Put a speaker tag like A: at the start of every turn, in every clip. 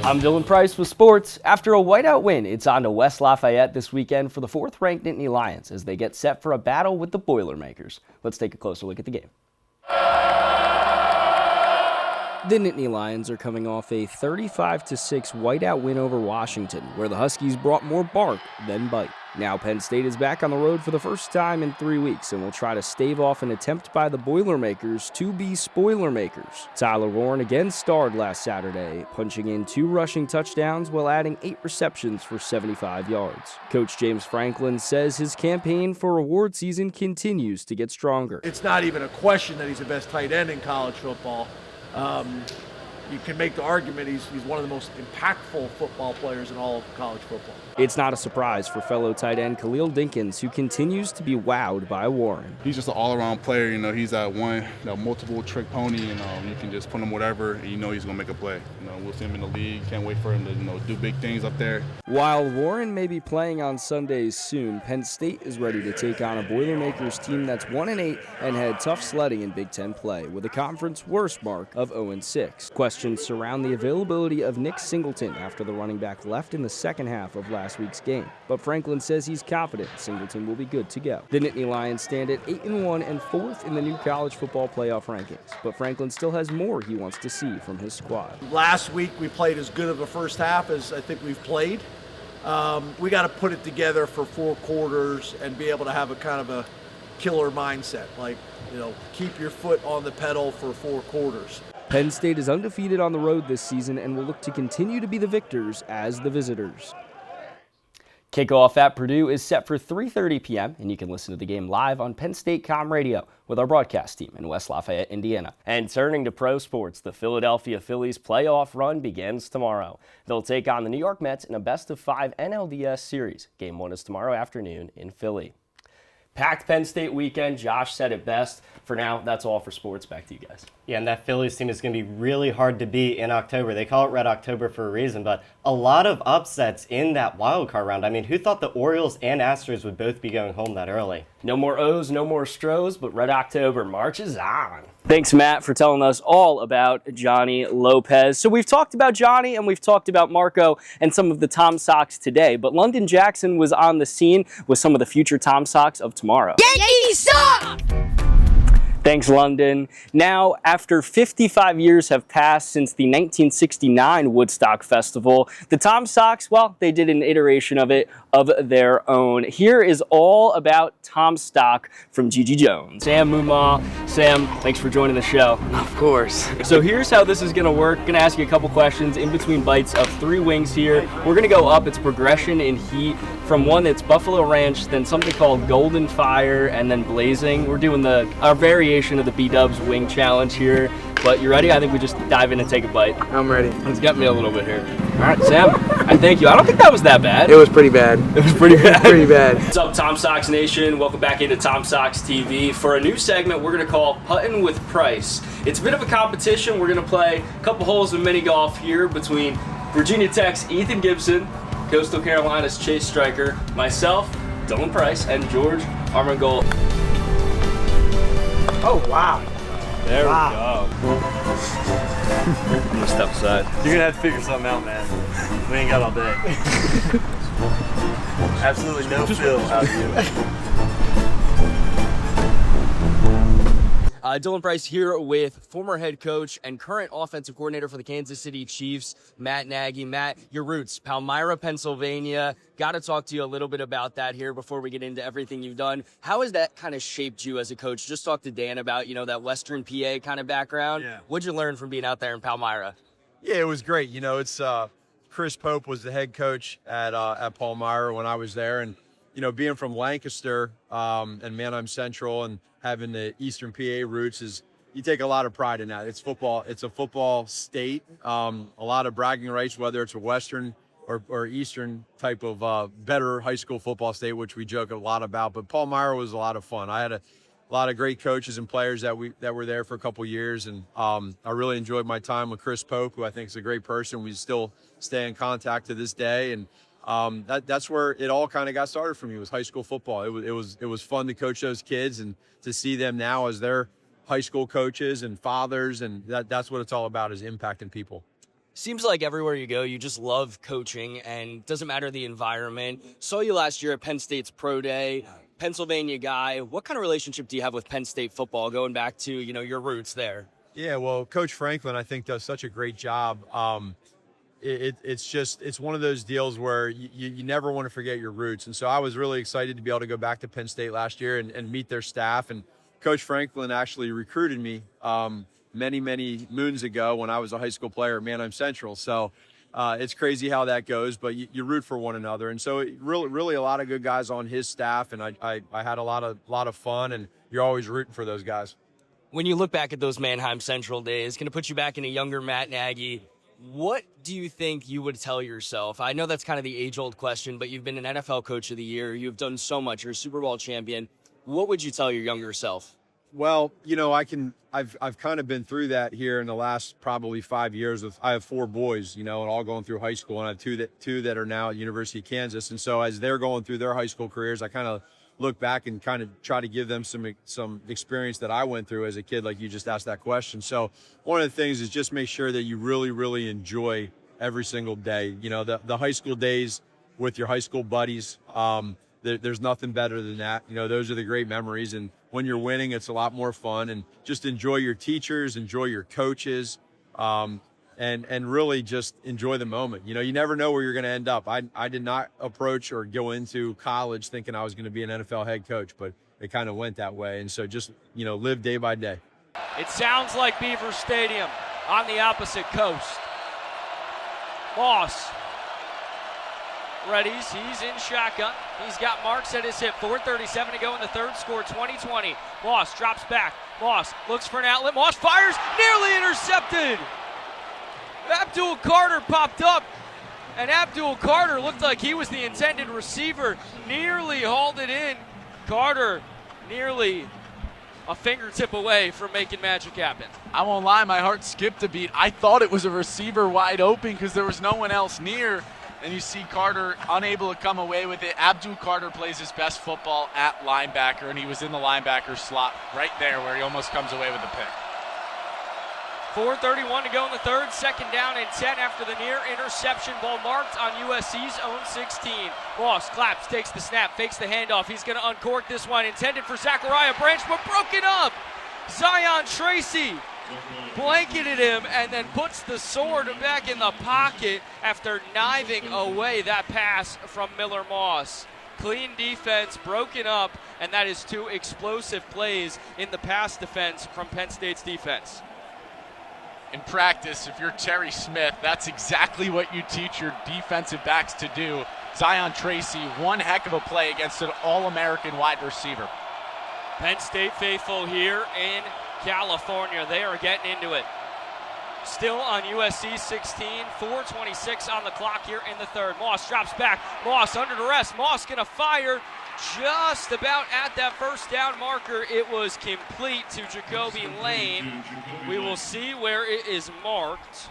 A: I'm Dylan Price with sports. After a whiteout win, it's on to West Lafayette this weekend for the 4th-ranked Nittany Lions as they get set for a battle with the Boilermakers. Let's take a closer look at the game. The Nittany Lions are coming off a 35-6 whiteout win over Washington, where the Huskies brought more bark than bite. Now Penn State is back on the road for the first time in 3 weeks and will try to stave off an attempt by the Boilermakers to be Spoilermakers. Tyler Warren again starred last Saturday, punching in 2 rushing touchdowns while adding 8 receptions for 75 yards. Coach James Franklin says his campaign for award season continues to get stronger.
B: It's not even a question that he's the best tight end in college football. You can make the argument he's one of the most impactful football players in all of college football.
A: It's not a surprise for fellow tight end Khalil Dinkins, who continues to be wowed by Warren.
C: He's just an all-around player. He's that one, multiple trick pony, you can just put him whatever, and he's going to make a play. We'll see him in the league. Can't wait for him to do big things up there.
A: While Warren may be playing on Sundays soon, Penn State is ready to take on a Boilermakers team that's 1-8 and had tough sledding in Big Ten play, with a conference worst mark of 0-6. Questions surround the availability of Nick Singleton after the running back left in the second half of last week's game, but Franklin says he's confident Singleton will be good to go. The Nittany Lions stand at 8-1 and 4th in the new college football playoff rankings, but Franklin still has more he wants to see from his squad.
B: Last week we played as good of a first half as I think we've played. We got to put it together for 4 quarters and be able to have a kind of a killer mindset, keep your foot on the pedal for 4 quarters.
A: Penn State is undefeated on the road this season and will look to continue to be the victors as the visitors. Kickoff at Purdue is set for 3:30 p.m., and you can listen to the game live on Penn State CommRadio with our broadcast team in West Lafayette, Indiana. And turning to pro sports, the Philadelphia Phillies playoff run begins tomorrow. They'll take on the New York Mets in a best-of-5 NLDS series. Game 1 is tomorrow afternoon in Philly. Packed Penn State weekend. Josh said it best. For now, that's all for sports. Back to you guys.
D: Yeah, and that Phillies team is going to be really hard to beat in October. They call it Red October for a reason, but a lot of upsets in that wild card round. I mean, who thought the Orioles and Astros would both be going home that early?
A: No more O's, no more Stros, but Red October marches on. Thanks, Matt, for telling us all about Johnny Lopez. So we've talked about Johnny and we've talked about Marco and some of the Tom Sox today, but London Jackson was on the scene with some of the future Tom Sox of tomorrow.
E: Yankees suck!
A: Thanks, London. Now, after 55 years have passed since the 1969 Woodstock Festival, the Tom Sox, well, they did an iteration of it of their own. Here is all about Tom Stock from Gigi Jones. Sam Mumma. Sam, thanks for joining the show.
F: Of course.
A: So here's how this is going to work. Going to ask you a couple questions in between bites of 3 wings here. We're going to go up. It's progression in heat from one that's Buffalo Ranch, then something called Golden Fire, and then Blazing. We're doing our variation of the B-Dubs wing challenge here. But you ready? I think we just dive in and take a bite.
F: I'm ready.
A: Let's get me a little bit here. All right, Sam, I thank you. I don't think that was that bad.
F: It was pretty bad.
A: It was pretty bad.
F: Pretty bad.
A: What's up, Tom Sox Nation? Welcome back into Tom Sox TV for a new segment we're going to call Puttin' with Price. It's a bit of a competition. We're going to play a couple holes of mini golf here between Virginia Tech's Ethan Gibson, Coastal Carolina's Chase Striker, myself, Dylan Price, and George Armengol.
F: Oh, wow.
A: There we go. I'm going to step aside.
G: You're going to have to figure something out, man. We ain't got all day. Absolutely no feel out of you.
A: Dylan Price here with former head coach and current offensive coordinator for the Kansas City Chiefs, Matt Nagy. Matt, your roots, Palmyra, Pennsylvania. Got to talk to you a little bit about that here before we get into everything you've done. How has that kind of shaped you as a coach? Just talk to Dan about, that Western PA kind of background.
G: Yeah.
A: What'd you learn from being out there in Palmyra?
G: Yeah, it was great. It's Chris Pope was the head coach at Palmyra when I was there, and being from Lancaster and Manheim Central and having the Eastern PA roots you take a lot of pride in that. It's football. It's a football state. A lot of bragging rights, whether it's a Western or Eastern type of better high school football state, which we joke a lot about. But Palmyra was a lot of fun. I had a lot of great coaches and players that were there for a couple years, and I really enjoyed my time with Chris Pope, who I think is a great person. We still stay in contact to this day, and that's where it all kind of got started for me, was high school football. It was fun to coach those kids and to see them now as their high school coaches and fathers, and that's what it's all about, is impacting people.
A: Seems like everywhere you go, you just love coaching, and doesn't matter the environment. Saw you last year at Penn State's Pro Day, Pennsylvania guy. What kind of relationship do you have with Penn State football, going back to, your roots there?
G: Yeah, well, Coach Franklin, I think, does such a great job. It's one of those deals where you never want to forget your roots. And so I was really excited to be able to go back to Penn State last year and meet their staff. And Coach Franklin actually recruited me many, many moons ago when I was a high school player at Manheim Central. So it's crazy how that goes, but you root for one another. And so really a lot of good guys on his staff, and I had a lot of fun, and you're always rooting for those guys.
A: When you look back at those Manheim Central days, going to put you back in a younger Matt Nagy, what do you think you would tell yourself? I know that's kind of the age-old question, but you've been an NFL Coach of the Year. You've done so much. You're a Super Bowl champion. What would you tell your younger self?
G: Well, I've kind of been through that here in the last probably 5 years. I have 4 boys, and all going through high school, and I have two that are now at University of Kansas. And so as they're going through their high school careers, I kind of look back and kind of try to give them some experience that I went through as a kid, like you just asked that question. So one of the things is just make sure that you really, really enjoy every single day. The high school days with your high school buddies, there's nothing better than that. Those are the great memories. And when you're winning, it's a lot more fun. And just enjoy your teachers, enjoy your coaches, and really just enjoy the moment. You never know where you're going to end up. I did not approach or go into college thinking I was going to be an NFL head coach, but it kind of went that way. And so just, live day by day.
E: It sounds like Beaver Stadium on the opposite coast. Moss readies. He's in shotgun. He's got Marks at his hip. 4:37 to go in the third. Score 20-20. Moss drops back. Moss looks for an outlet. Moss fires. Nearly intercepted. Abdul Carter popped up, and Abdul Carter looked like he was the intended receiver. Nearly hauled it in. Carter nearly a fingertip away from making magic happen.
F: I won't lie, my heart skipped a beat. I thought it was a receiver wide open because there was no one else near. And you see Carter unable to come away with it. Abdul Carter plays his best football at linebacker, and he was in the linebacker slot right there where he almost comes away with the pick.
E: 4:31 to go in the third. Second down and 10 after the near interception. Ball marked on USC's own 16. Moss claps, takes the snap, fakes the handoff. He's going to uncork this one. Intended for Zachariah Branch, but broken up. Zion Tracy blanketed him and then puts the sword back in the pocket after kniving away that pass from Miller Moss. Clean defense, broken up, and that is 2 explosive plays in the pass defense from Penn State's defense.
F: In practice, if you're Terry Smith, that's exactly what you teach your defensive backs to do. Zion Tracy, one heck of a play against an All-American wide receiver.
E: Penn State faithful here in California. They are getting into it. Still on USC 16, 4:26 on the clock here in the third. Moss drops back. Moss under duress. Moss gonna fire just about at that first down marker. It was complete to Jacoby Lane. We will see where it is marked.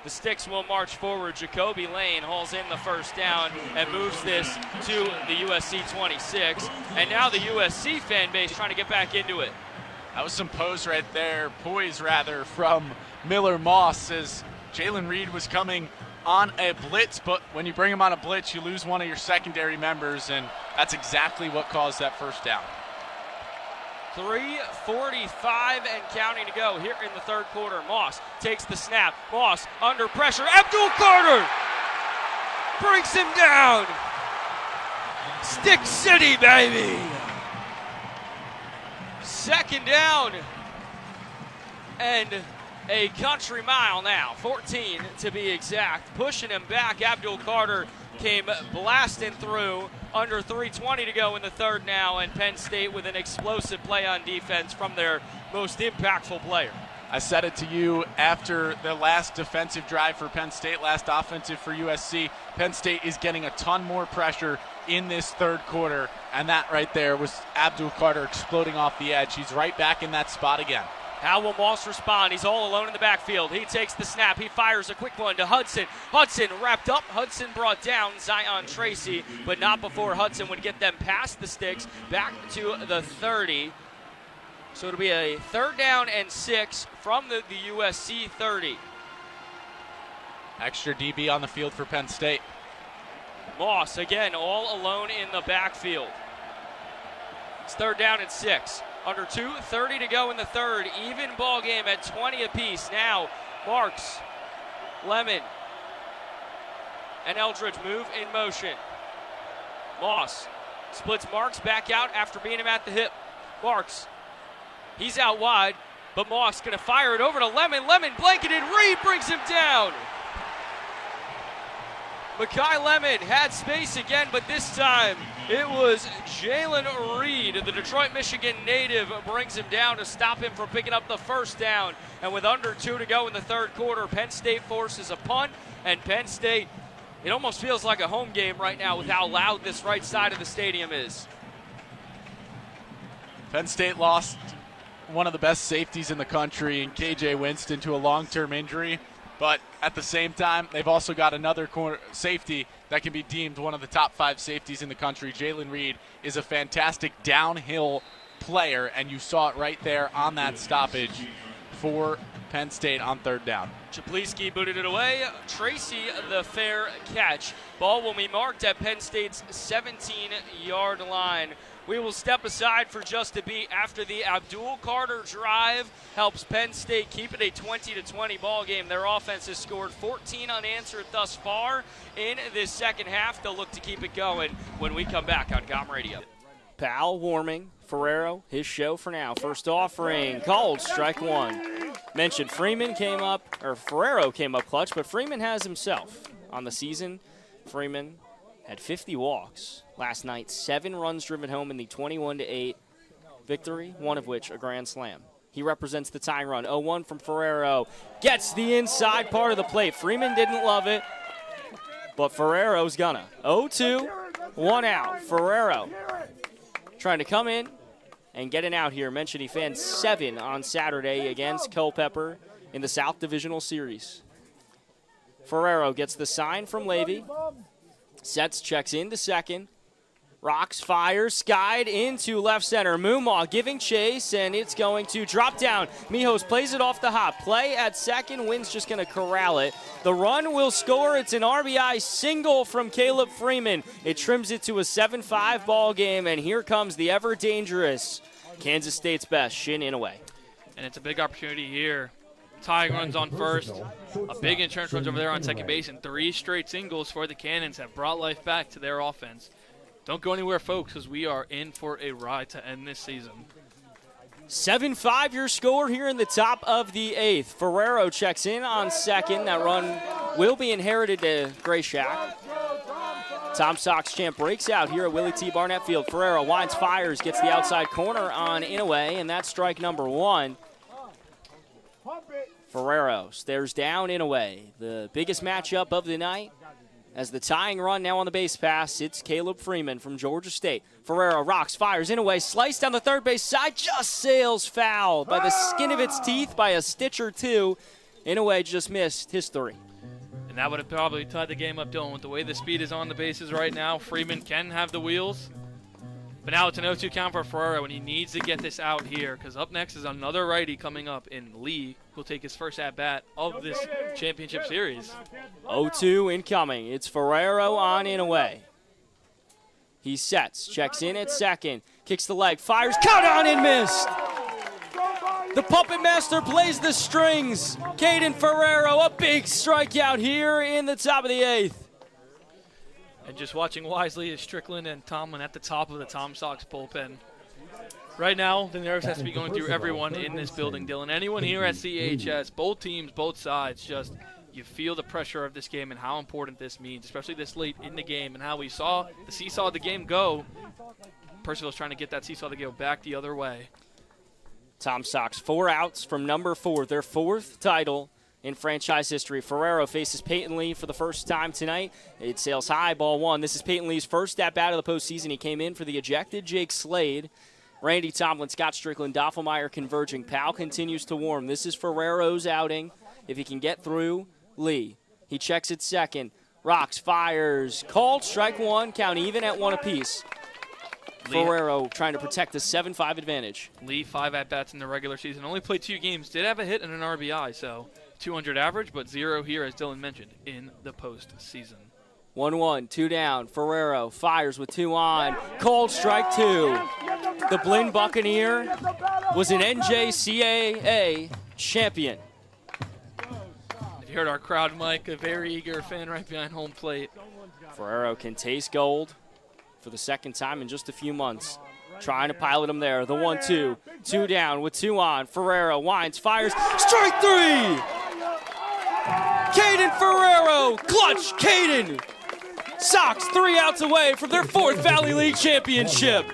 E: The sticks will march forward. Jacoby Lane hauls in the first down and moves this to the USC 26. And now the USC fan base trying to get back into it.
F: That was some poise rather, from Miller Moss as Jalen Reed was coming on a blitz, but when you bring him on a blitz, you lose one of your secondary members, and that's exactly what caused that first down.
E: 3:45 and counting to go here in the third quarter. Moss takes the snap. Moss under pressure. Abdul Carter brings him down. Stick City, baby. Second down and a country mile now, 14 to be exact. Pushing him back, Abdul Carter came blasting through. Under 3:20 to go in the third now, and Penn State with an explosive play on defense from their most impactful player.
F: I said it to you after the last defensive drive for Penn State, last offensive for USC. Penn State is getting a ton more pressure in this third quarter, and that right there was Abdul Carter exploding off the edge. He's right back in that spot again.
E: How will Moss respond? He's all alone in the backfield. He takes the snap. He fires a quick one to Hudson. Hudson wrapped up. Hudson brought down Zion Tracy, but not before Hudson would get them past the sticks back to the 30. So it'll be a third down and 6 from the USC 30.
F: Extra DB on the field for Penn State.
E: Moss, again, all alone in the backfield. It's 3rd down and 6. Under 2:30 to go in the third. Even ball game at 20 apiece. Now, Marks, Lemon, and Eldridge move in motion. Moss splits Marks back out after beating him at the hip. Marks, he's out wide, but Moss going to fire it over to Lemon. Lemon blanketed. Reed brings him down. Makai Lemon had space again, but this time it was Jalen Reed, the Detroit, Michigan native, brings him down to stop him from picking up the first down. And with under 2 to go in the third quarter, Penn State forces a punt, and Penn State, it almost feels like a home game right now with how loud this right side of the stadium is.
F: Penn State lost one of the best safeties in the country in KJ Winston to a long-term injury. But at the same time, they've also got another corner safety that can be deemed one of the top 5 safeties in the country. Jalen Reed is a fantastic downhill player, and you saw it right there on that stoppage for Penn State on 3rd down.
E: Czapleski booted it away. Tracy the fair catch. Ball will be marked at Penn State's 17-yard line. We will step aside for just a beat after the Abdul Carter drive helps Penn State keep it a 20-20 ball game. Their offense has scored 14 unanswered thus far in this second half. They'll look to keep it going when we come back on CommRadio. Powell warming. Ferrero, his show for now. First offering, called, strike 1. Mentioned Freeman came up, or Ferrero came up clutch, but Freeman has himself on the season. Freeman had 50 walks last night, 7 runs driven home in the 21-8 victory, one of which a grand slam. He represents the tying run. 0-1 from Ferrero. Gets the inside part of the plate. Freeman didn't love it, but Ferrero's gonna. 0-2, 1 out. Ferrero trying to come in and get an out here. Mentioned he fanned 7 on Saturday against Culpeper in the South Divisional Series. Ferrero gets the sign from Levy. Sets, checks into second. Rocks, fires, skied into left center. Mumaw giving chase, and it's going to drop down. Mijos plays it off the hop. Play at second. Wynn's just going to corral it. The run will score. It's an RBI single from Caleb Freeman. It trims it to a 7-5 ball game, and here comes the ever-dangerous Kansas State's best, Shin Inouye.
H: And it's a big opportunity here. Tying runs on first, a big insurance runs over there on second base, and 3 straight singles for the Cannons have brought life back to their offense. Don't go anywhere, folks, because we are in for a ride to end this season.
E: 7-5 your score here in the top of the 8th. Ferrero checks in on second. That run will be inherited to Gray Shack. Tom Sox champ breaks out here at Willie T. Barnett Field. Ferrero winds, fires, gets the outside corner on Inouye, and that's strike number 1. Ferrero stares down Inouye. The biggest matchup of the night. As the tying run now on the base pass, it's Caleb Freeman from Georgia State. Ferrero rocks, fires Inouye, sliced down the third base side, just sails foul by the skin of its teeth by a stitch or two. Inouye just missed history.
H: And that would have probably tied the game up, Dylan. With the way the speed is on the bases right now, Freeman can have the wheels. But now it's an 0-2 count for Ferrero, and he needs to get this out here, because up next is another righty coming up in Lee, who'll take his first at-bat of this championship series.
E: 0-2 incoming. It's Ferrero on Inouye. He sets, checks in at second, kicks the leg, fires, caught on and missed. The Puppet Master plays the strings. Caden Ferrero, a big strikeout here in the top of the 8th.
H: And just watching wisely is Strickland and Tomlin at the top of the Tom Sox bullpen. Right now, the nerves has to be going through everyone in this building, Dylan. Anyone here at CHS, both teams, both sides, just you feel the pressure of this game and how important this means, especially this late in the game, and how we saw the seesaw of the game go. Percival's trying to get that seesaw to go back the other way.
E: Tom Sox 4 outs from number 4, their 4th title in franchise history. Ferrero faces Peyton Lee for the first time tonight. It sails high, ball 1. This is Peyton Lee's first at-bat of the postseason. He came in for the ejected Jake Slade. Randy Tomlin, Scott Strickland, Doffelmeyer converging. Powell continues to warm. This is Ferrero's outing. If he can get through, Lee. He checks at second. Rocks, fires, called, strike 1, count even at 1 apiece. Ferrero trying to protect the 7-5 advantage.
H: Lee, 5 at-bats in the regular season. Only played 2 games. Did have a hit and an RBI, so .200 average, but 0 here, as Dylan mentioned, in the postseason.
A: 1-1, 2 down. Ferrero fires with 2 on. Cold strike 2. The Blinn Buccaneer was an NJCAA champion.
H: If you heard our crowd, Mike, a very eager fan right behind home plate.
A: Ferrero can taste gold for the second time in just a few months. Trying to pilot him there. The 1-2. 2 down with 2 on. Ferrero winds, fires. Strike 3! Caden Ferrero! Clutch Caden! Sox 3 outs away from their 4th Valley League championship.